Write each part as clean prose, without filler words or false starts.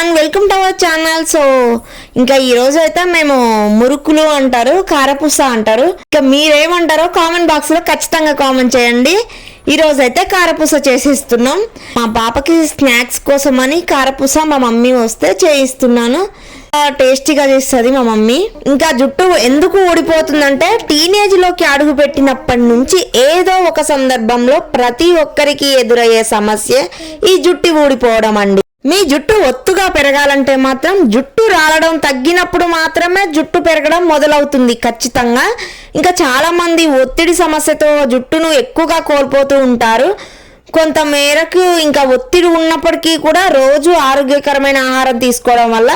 Everyone, welcome to our channel. So ఇంకా ఈ రోజు అయితే మేము మురుకులు అంటారు, కారపూస అంటారు, ఇంకా మీరేమంటారో కామెంట్ బాక్స్ లో ఖచ్చితంగా కామెంట్ చేయండి. ఈ రోజు అయితే కారపూస చేసిస్తున్నాం. మా పాపకి స్నాక్స్ కోసం అని కారపూస మా మమ్మీ వస్తే చేయిస్తున్నాను. టేస్టీగా చేస్తుంది మా మమ్మీ. ఇంకా జుట్టు ఎందుకు ఊడిపోతుందంటే టీనేజ్ లోకి అడుగు పెట్టినప్పటి నుంచి ఏదో ఒక సందర్భంలో ప్రతి ఒక్కరికి ఎదురయ్యే సమస్య ఈ జుట్టు ఊడిపోవడం అండి. మీ జుట్టు ఒత్తుగా పెరగాలంటే మాత్రం జుట్టు రాలడం తగ్గినప్పుడు మాత్రమే జుట్టు పెరగడం మొదలవుతుంది ఖచ్చితంగా. ఇంకా చాలా మంది ఒత్తిడి సమస్యతో జుట్టును ఎక్కువగా కోల్పోతూ ఉంటారు. కొంత మేరకు ఇంకా ఒత్తిడి ఉన్నప్పటికీ కూడా రోజు ఆరోగ్యకరమైన ఆహారం తీసుకోవడం వల్ల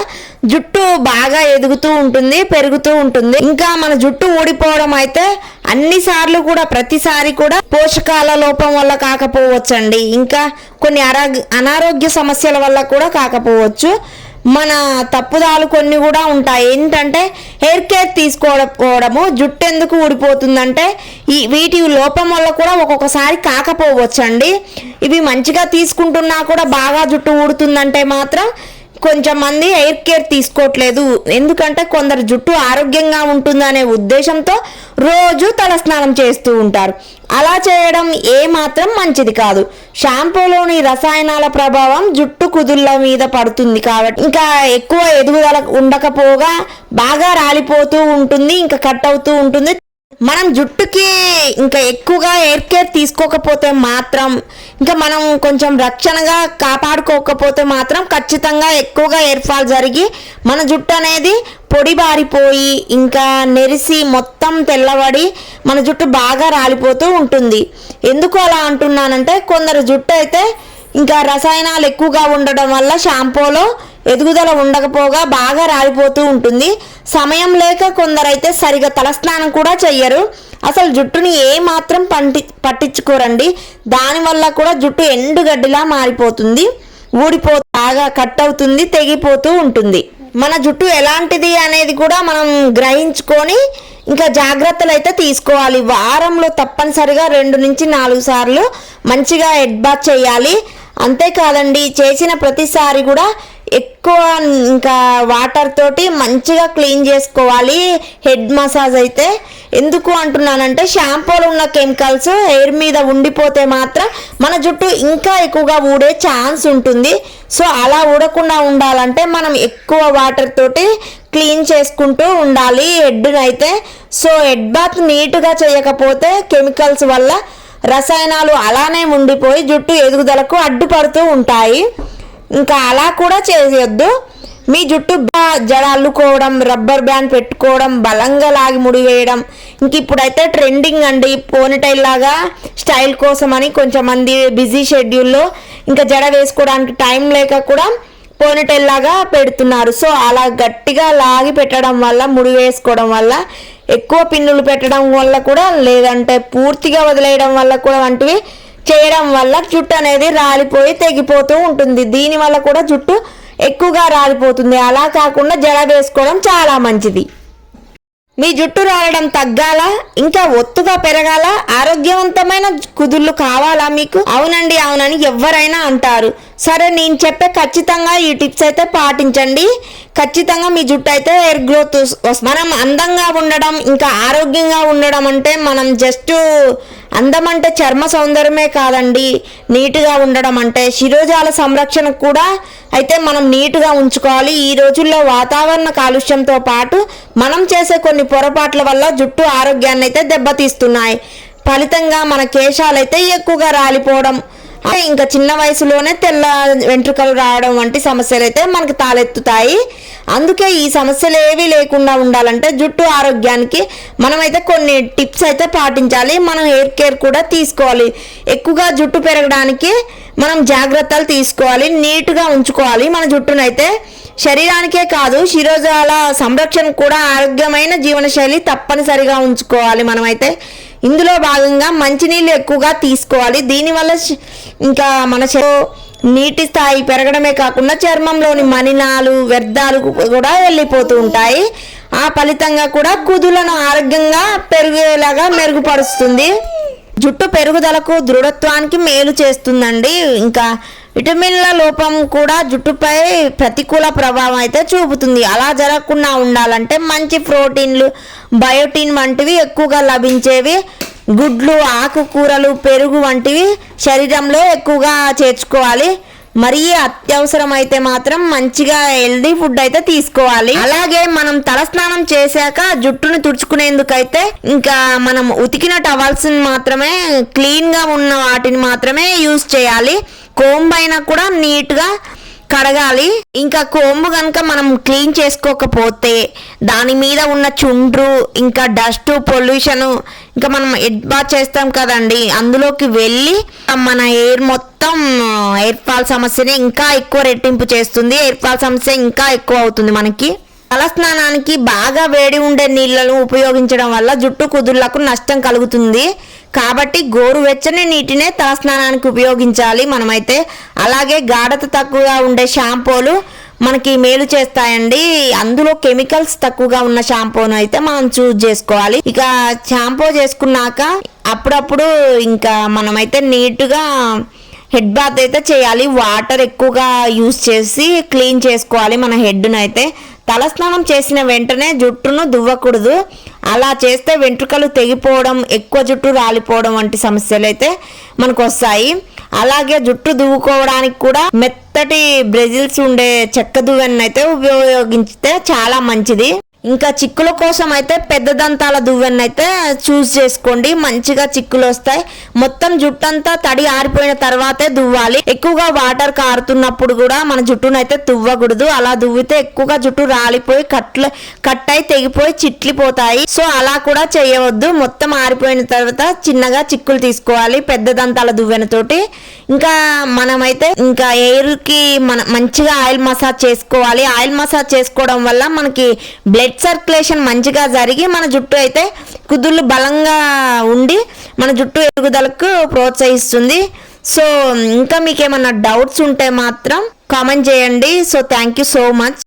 జుట్టు బాగా ఎదుగుతూ ఉంటుంది, పెరుగుతూ ఉంటుంది. ఇంకా మన జుట్టు ఊడిపోవడం అయితే అన్నిసార్లు కూడా ప్రతిసారి కూడా పోషకాల లోపం వల్ల కాకపోవచ్చండి. ఇంకా కొన్ని అనారోగ్య సమస్యల వల్ల కూడా కాకపోవచ్చు. మన తప్పుదాలు కొన్ని కూడా ఉంటాయి. ఏంటంటే హెయిర్ కేర్ తీసుకోవడము జుట్టు ఎందుకు ఊడిపోతుందంటే వీటి లోపం వల్ల కూడా ఒక్కొక్కసారి కాకపోవచ్చండి. ఇవి మంచిగా తీసుకుంటున్నా కూడా బాగా జుట్టు ఊడుతుందంటే మాత్రం కొంచెం మంది హెయిర్ కేర్ తీసుకోవట్లేదు. ఎందుకంటే కొందరు జుట్టు ఆరోగ్యంగా ఉంటుందనే ఉద్దేశంతో రోజు తలస్నానం చేస్తూ ఉంటారు. అలా చేయడం ఏమాత్రం మంచిది కాదు. షాంపూలోని రసాయనాల ప్రభావం జుట్టు కుదుళ్ళ మీద పడుతుంది కాబట్టి ఇంకా ఎక్కువ ఎదుగుదల ఉండకపోగా బాగా రాలిపోతూ ఉంటుంది, ఇంకా కట్ అవుతూ ఉంటుంది. మనం జుట్టుకి ఇంకా ఎక్కువగా హెయిర్ కేర్ తీసుకోకపోతే మాత్రం, ఇంకా మనం కొంచెం రక్షణగా కాపాడుకోకపోతే మాత్రం ఖచ్చితంగా ఎక్కువగా హెయిర్ ఫాల్ జరిగి మన జుట్టు అనేది పొడి బారిపోయి ఇంకా నెరిసి మొత్తం తెల్లబడి మన జుట్టు బాగా రాలిపోతూ ఉంటుంది. ఎందుకు అలా అంటున్నానంటే కొందరు జుట్టు అయితే ఇంకా రసాయనాలు ఎక్కువగా ఉండడం వల్ల షాంపూలో ఎదుగుదల ఉండకపోగా బాగా రాలిపోతూ ఉంటుంది. సమయం లేక కొందరైతే సరిగా తలస్నానం కూడా చెయ్యరు. అసలు జుట్టుని ఏ మాత్రం పట్టించుకోరండి. దానివల్ల కూడా జుట్టు ఎండుగడ్డిలా మారిపోతుంది, బాగా కట్ అవుతుంది, తెగిపోతూ ఉంటుంది. మన జుట్టు ఎలాంటిది అనేది కూడా మనం గ్రహించుకొని ఇంకా జాగ్రత్తలు అయితే తీసుకోవాలి. వారంలో తప్పనిసరిగా 2 నుంచి 4 సార్లు మంచిగా హెడ్ బాత్ చేయాలి. అంతేకాదండి, చేసిన ప్రతిసారి కూడా ఎక్కువ ఇంకా వాటర్ తోటి మంచిగా క్లీన్ చేసుకోవాలి హెడ్ మసాజ్ అయితే. ఎందుకు అంటున్నానంటే షాంపూలో ఉన్న కెమికల్స్ హెయిర్ మీద ఉండిపోతే మాత్రం మన జుట్టు ఇంకా ఎక్కువగా ఊడే ఛాన్స్ ఉంటుంది. సో అలా ఊడకుండా ఉండాలంటే మనం ఎక్కువ వాటర్ తోటి క్లీన్ చేసుకుంటూ ఉండాలి హెడ్ని అయితే. సో హెడ్ బాత్ నీట్గా చేయకపోతే కెమికల్స్ వల్ల రసాయనాలు అలానే ఉండిపోయి జుట్టు ఎదుగుదలకు అడ్డుపడుతూ ఉంటాయి. ఇంకా అలా కూడా చేయొద్దు. మీ జుట్టు జడ అల్లుకోవడం, రబ్బర్ బ్యాండ్ పెట్టుకోవడం, బలంగా లాగి ముడి వేయడం ఇంక ఇప్పుడైతే ట్రెండింగ్ అండి. పోనీటైల్ లాగా స్టైల్ కోసం అని కొంచెం మంది బిజీ షెడ్యూల్లో ఇంకా జడ వేసుకోవడానికి టైం లేక కూడా పోనీటైల్ లాగా పెడుతున్నారు. సో అలా గట్టిగా లాగి పెట్టడం వల్ల, ముడి వేసుకోవడం వల్ల, ఎక్కువ పిన్నులు పెట్టడం వల్ల కూడా, లేదంటే పూర్తిగా వదిలేయడం వల్ల కూడా వంటివి చేయడం వల్ల జుట్టు అనేది రాలిపోయి తెగిపోతూ ఉంటుంది. దీనివల్ల కూడా జుట్టు ఎక్కువగా రాలిపోతుంది. అలా కాకుండా జడ వేసుకోవడం చాలా మంచిది. మీ జుట్టు రాలడం తగ్గాల, ఇంకా ఒత్తుగా పెరగాల, ఆరోగ్యవంతమైన కుదుళ్ళు కావాలా మీకు? అవునండి, అవునని ఎవరైనా అంటారు. సరే, నేను చెప్పే ఖచ్చితంగా ఈ టిప్స్ అయితే పాటించండి. ఖచ్చితంగా మీ జుట్టు అయితే హెయిర్ గ్రోత్ వస్తుంది. మనం అందంగా ఉండడం, ఇంకా ఆరోగ్యంగా ఉండడం అంటే మనం జస్ట్ అందం అంటే చర్మ సౌందర్యమే కాదండి. నీట్గా ఉండడం అంటే శిరోజాల సంరక్షణ కూడా అయితే మనం నీట్గా ఉంచుకోవాలి. ఈ రోజుల్లో వాతావరణ కాలుష్యంతో పాటు మనం చేసే కొన్ని పొరపాట్ల వల్ల జుట్టు ఆరోగ్యాన్ని అయితే దెబ్బతీస్తున్నాయి. ఫలితంగా మన కేశాలైతే ఎక్కువగా రాలిపోవడం, ఇంకా చిన్న వయసులోనే తెల్ల వెంట్రుకలు రావడం వంటి సమస్యలు అయితే మనకు తాలెత్తుతాయి. అందుకే ఈ సమస్యలు ఏవి లేకుండా ఉండాలంటే జుట్టు ఆరోగ్యానికి మనమైతే కొన్ని టిప్స్ అయితే పాటించాలి. మనం హెయిర్ కేర్ కూడా తీసుకోవాలి. ఎక్కువగా జుట్టు పెరగడానికి మనం జాగ్రత్తలు తీసుకోవాలి, నీట్గా ఉంచుకోవాలి మన జుట్టునైతే. శరీరానికే కాదు, శిరోజాల సంరక్షణ కూడా ఆరోగ్యమైన జీవనశైలి తప్పనిసరిగా ఉంచుకోవాలి మనమైతే. ఇందులో భాగంగా మంచినీళ్ళు ఎక్కువగా తీసుకోవాలి. దీనివల్ల ఇంకా మన నీటి స్థాయి పెరగడమే కాకుండా చర్మంలోని మలినాలు, వ్యర్థాలు కూడా వెళ్ళిపోతూ ఉంటాయి. ఆ ఫలితంగా కూడా కుదులను ఆరోగ్యంగా పెరిగేలాగా మెరుగుపరుస్తుంది. జుట్టు పెరుగుదలకు, దృఢత్వానికి మేలు చేస్తుందండి. ఇంకా విటమిన్ల లోపం కూడా జుట్టుపై ప్రతికూల ప్రభావం అయితే చూపుతుంది. అలా జరగకుండా ఉండాలంటే మంచి ప్రోటీన్లు, బయోటిన్ వంటివి ఎక్కువగా లభించేవి, గుడ్లు, ఆకుకూరలు, పెరుగు వంటివి శరీరంలో ఎక్కువగా చేర్చుకోవాలి. మరీ అత్యవసరం అయితే మాత్రం మంచిగా హెల్దీ ఫుడ్ అయితే తీసుకోవాలి. అలాగే మనం తలస్నానం చేశాక జుట్టును తుడుచుకునేందుకైతే ఇంకా మనం ఉతికిన టవల్స్ మాత్రమే, క్లీన్ గా ఉన్న వాటిని మాత్రమే యూజ్ చేయాలి. కోంబ్ అయినా కూడా నీట్ గా కడగాలి. ఇంకా కోంబు కనుక మనం క్లీన్ చేసుకోకపోతే దాని మీద ఉన్న చుండ్రు, ఇంకా డస్ట్, పొల్యూషన్, ఇంకా మనం హెడ్ బాత్ చేస్తాం కదండి, అందులోకి వెళ్ళి మన హెయిర్ మొత్తం హెయిర్ ఫాల్ సమస్యని ఇంకా ఎక్కువ రెట్టింపు చేస్తుంది. హెయిర్ ఫాల్ సమస్య ఇంకా ఎక్కువ అవుతుంది మనకి. తలస్నానానికి బాగా వేడి ఉండే నీళ్లను ఉపయోగించడం వల్ల జుట్టు కుదుళ్లకు నష్టం కలుగుతుంది. కాబట్టి గోరువెచ్చని నీటినే తలస్నానానికి ఉపయోగించాలి మనమైతే. అలాగే గాఢత తక్కువగా ఉండే షాంపూలు మనకి మేలు చేస్తాయండి. అందులో కెమికల్స్ తక్కువగా ఉన్న షాంపూను అయితే మనం చూస్ చేసుకోవాలి. ఇక షాంపూ చేసుకున్నాక అప్పుడప్పుడు ఇంకా మనమైతే నీట్గా హెడ్ బాత్ అయితే చేయాలి. వాటర్ ఎక్కువగా యూస్ చేసి క్లీన్ చేసుకోవాలి మన హెడ్ను అయితే. తలస్నానం చేసిన వెంటనే జుట్టును దువ్వకూడదు. అలా చేస్తే వెంట్రుకలు తెగిపోవడం, ఎక్కువ జుట్టు రాలిపోవడం వంటి సమస్యలు అయితే మనకు వస్తాయి. అలాగే జుట్టు దువ్వుకోవడానికి కూడా మెత్తటి బ్రెజిల్స్ ఉండే చెక్క దువ్వెన అయితే ఉపయోగించితే చాలా మంచిది. ఇంకా చిక్కుల కోసం అయితే పెద్ద దంతాల దువ్వెన అయితే చూస్ చేసుకోండి, మంచిగా చిక్కులు వస్తాయి. మొత్తం జుట్టు అంతా తడి ఆరిపోయిన తర్వాతే దువ్వాలి. ఎక్కువగా వాటర్ కారుతున్నప్పుడు కూడా మన జుట్టును అయితే దువ్వకూడదు. అలా దువ్వితే ఎక్కువగా జుట్టు రాలిపోయి కట్ అయి తెగిపోయి చిట్లిపోతాయి. సో అలా కూడా చేయవద్దు. మొత్తం ఆరిపోయిన తర్వాత చిన్నగా చిక్కులు తీసుకోవాలి పెద్ద దంతాల దువ్వెనతోటి. ఇంకా మనమైతే ఇంకా హెయిర్ కి మంచిగా ఆయిల్ మసాజ్ చేసుకోవాలి. ఆయిల్ మసాజ్ చేసుకోవడం వల్ల మనకి బ్లడ్ సర్క్యులేషన్ మంచిగా జరిగి మన జుట్టు అయితే కుదుళ్ళు బలంగా ఉండి మన జుట్టు ఎదుగుదలకు ప్రోత్సహిస్తుంది. సో ఇంకా మీకు ఏమన్నా డౌట్స్ ఉంటే మాత్రం కామెంట్ చేయండి. So thank you so much.